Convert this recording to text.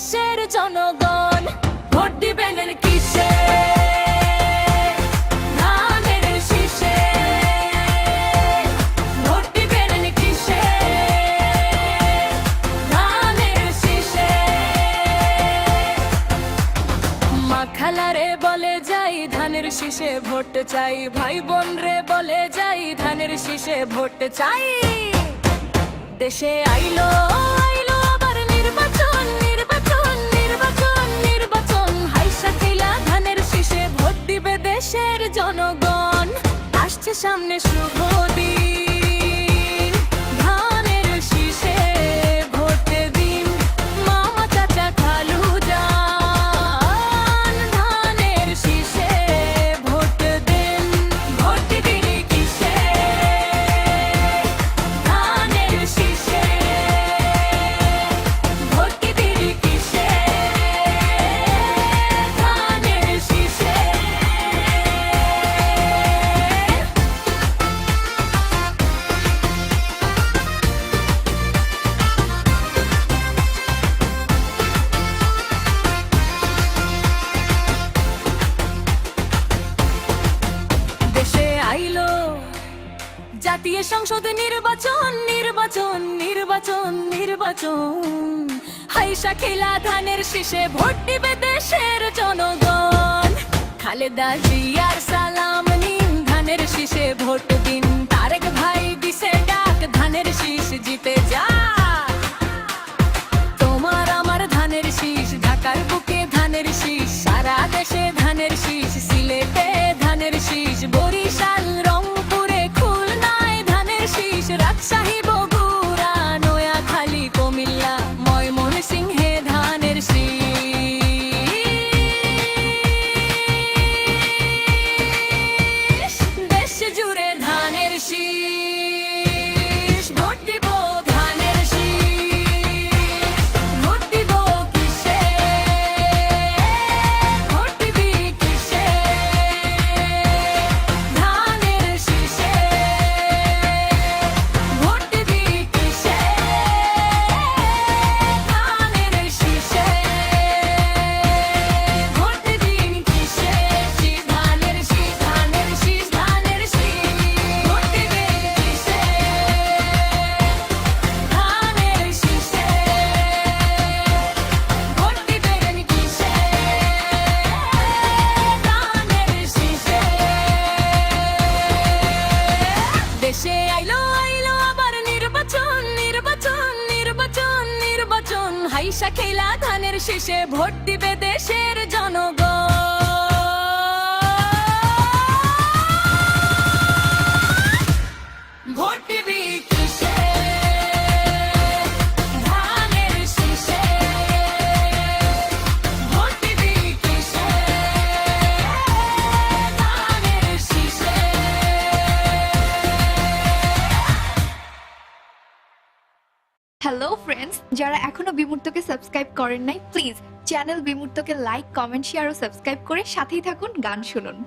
দেশের জনগণ ভোট দিবেন কিসে? ধানের শীষে। ভোট দিবেন কিসে? ধানের শীষে। মা খালারে বলে যাই ধানের শীষে ভোট চাই, ভাই বোন রে বলে যাই ধানের শীষে ভোট চাই। দেশে আইলো আইলো আবার নির্বাচন, নির্বাচন, নির্বাচন, নির্বাচন। হাইসা খেলা ধানের শীষে ভোট দিবে দেশের জনগণ। আসছে সামনে শুভ দিন, ধানের শীষে ভোট দিন। মামা চাচা খালু যান, ধানের শীষে ভোট দিন। ভোট দিবি কিসে? ধানের শীষে। ভোট দিবি কিসে? ধানের শীষে। দেশে আইলো জাতীয় সংসদ নির্বাচন, নির্বাচন, নির্বাচন, নির্বাচন। হাইসা খেলা ধানের শীষে ভোট দিবে দেশের জনগণ। খালেদা জিয়ার সালাম নিন, ধানের শীষে ভোট দিন। তারেক ভাই দিছে ডাক, ধানের শীষ জিতে যা। তোমার আমার ধানের শীষ, ঢাকার বুকে ধানের শীষ, সারা দেশে ধানের শীষ। সিলেটে ধানের শীষ, বরিশাল রংপুরে খুলনায় ধানের শীষ। রাজশাহী বগুড়া নোয়াখালী কুমিল্লা ময়মনসিংহে ধানের শীষ। দেশ জুড়ে ধানের শীষ। ভোট দিব ধানের শীষ। ভোট দিব কিসে? ভোট দিবি কিসে? ধানের শীষে। ভোট দিবি কিসে? ধানের শীষে। ভোট দিবি কিসে? ধানের শীষ, ধানের শীষ, ধানের শীষ। ভোট দিবি কিসে? ধানের শীষে। ভোট দিবেন কিসে? ধানের শীষে। দেশে আইলো আইলো আবার নির্বাচন, নির্বাচন, নির্বাচন, নির্বাচন। হাইসা খেলা ধানের শীষে ভোট দিবে দেশের জনগণ। ভোট দিবি কিসে? ধানের শীষে। ভোট দিবি কিসে? ধানের শীষে। হ্যালো ফ্রেন্ডস, যারা এখনো বিমূর্তকে সাবস্ক্রাইব করেন নাই, প্লিজ চ্যানেল বিমূর্তকে লাইক, কমেন্ট, শেয়ার ও সাবস্ক্রাইব করে সাথেই থাকুন, গান শুনুন।